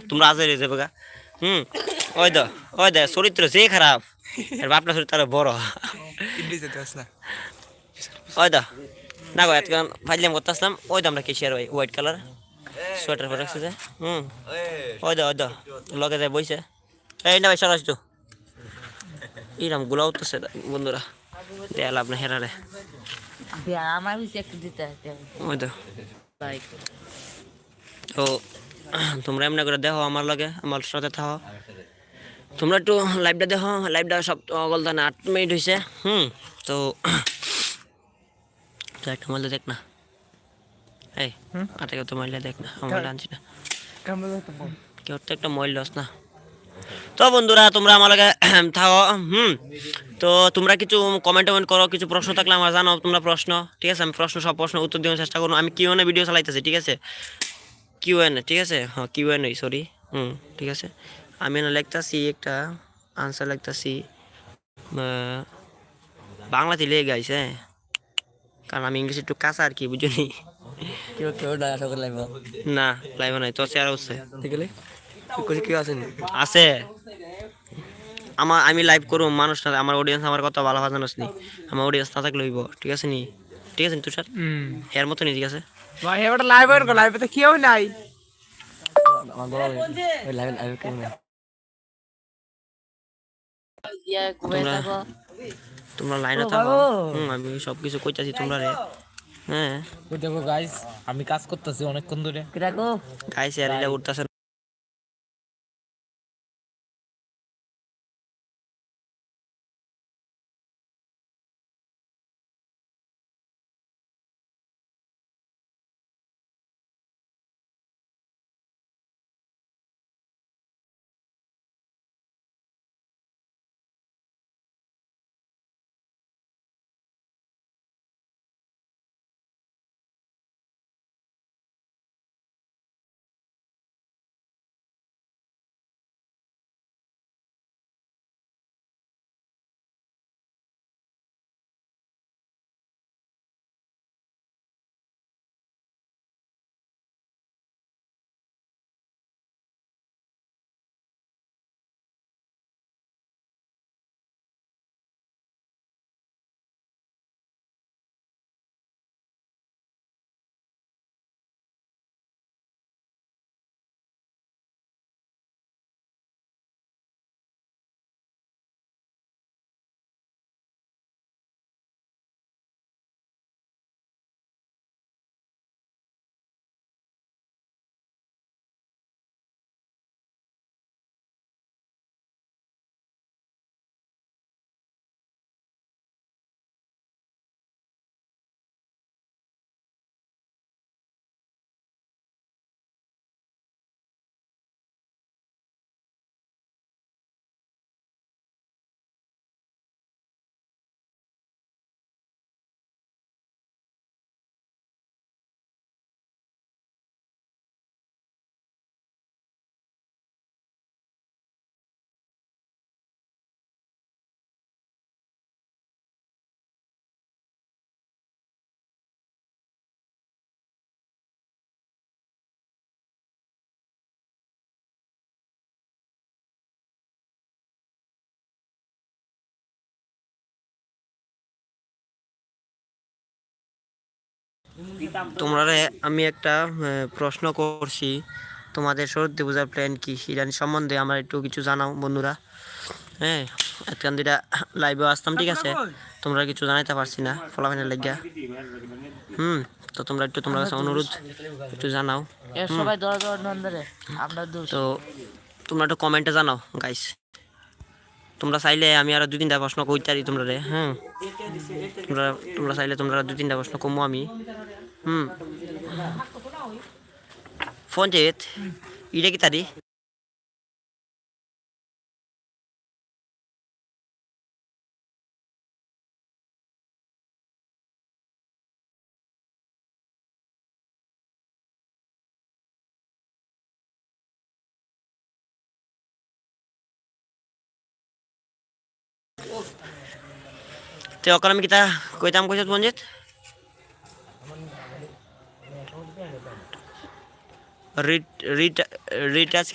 তোমরা আজ রে যাবে গা ওই দা ওই দা চরিত্র যে খারাপ আর বাপনা চরিত্র আরো বড় ওই দা না গো এতক্ষণ ফাইলাম করতেছিলাম ওই দা আমরা কেশিয়ার ওই হোয়াইট কালার সোয়েটার পরে রাখছে যে ওই দা লগে যায় বইছে এই না ভাই সরাস তো ইরাম গুলা উঠতেছে বন্ধুরা দেয়া লাভ না হেরারে আমার একটু দিতে ওই দা তো তোমরা এমনি করে দেখো আমার লগে আমার সাথে থাকো তোমরা একটু লাইভটা দেখো লাইভটা সব বলতে না 8 মিনিট হয়েছে তো একটা মাইলে দেখ না এই আটাকে তো মাইলে দেখ না আমার আনছি না কেউ তো একটা মইল লস না তো বন্ধুরা তোমরা আমার লগে থাকো তো তোমরা কিছু কমেন্ট করো কিছু প্রশ্ন থাকলে আমার জানাও তোমরা প্রশ্ন ঠিক আছে আমি সব প্রশ্ন উত্তর দেওয়ার চেষ্টা করবো আমি কিউএনএ ভিডিও চালাইতেছি ঠিক আছে কিউএনএ ঠিক আছে হ্যাঁ কিউএনএ সরি ঠিক আছে আমি না লিখতেছি একটা আনসার লিখতেছি বাংলাতে লেগে গাইছে কারণ আমি ইংলিশ একটু কাঁচা আর কি বুঝলি না লাইভ নাই তো চেয়ার হচ্ছে আছে আমি লাইভ করবো মানুষ না আমার অডিয়েন্স আমার কথা ভালো ভালো জানোস নি আমার অডিয়েন্স না থাকলে হইব ঠিক আছে নি তুষার এর মতো নি ঠিক আছে ভাই এবারে লাইভ এর লাইভে তো কেউ নাই তোমরা লাইনে থাকো আমি সবকিছু কইতাছি তোমরা রে হ্যাঁ দেখো গাইস আমি কাজ করতেছি অনেকক্ষণ ধরে গাইস এর এটা উঠতাছে তোমরা আমি একটা প্রশ্ন করছি তোমাদের সরস্বতী পূজার প্ল্যান কি ইরানি সম্বন্ধে আমার একটু কিছু জানাও বন্ধুরা হ্যাঁ এতক্ষণ দুইটা লাইভে আসতাম ঠিক আছে তোমরা কিছু জানাইতে পারছি না ফলাফলের লাগিয়া তো তোমরা একটু তোমার কাছে অনুরোধ একটু জানাও তো তোমরা একটু কমেন্টে জানাও গাইস তোমরা চাইলে আমি আরো 2-3টা প্রশ্ন কইতে পারি তোমরা হ্যাঁ তোমরা চাইলে তোমরা 2-3টা প্রশ্ন কমো আমি ফোন চেত এটা কি তারি তে ওখানে আমি কিতা কইতাম কইছত মঞ্জিত রিটাচ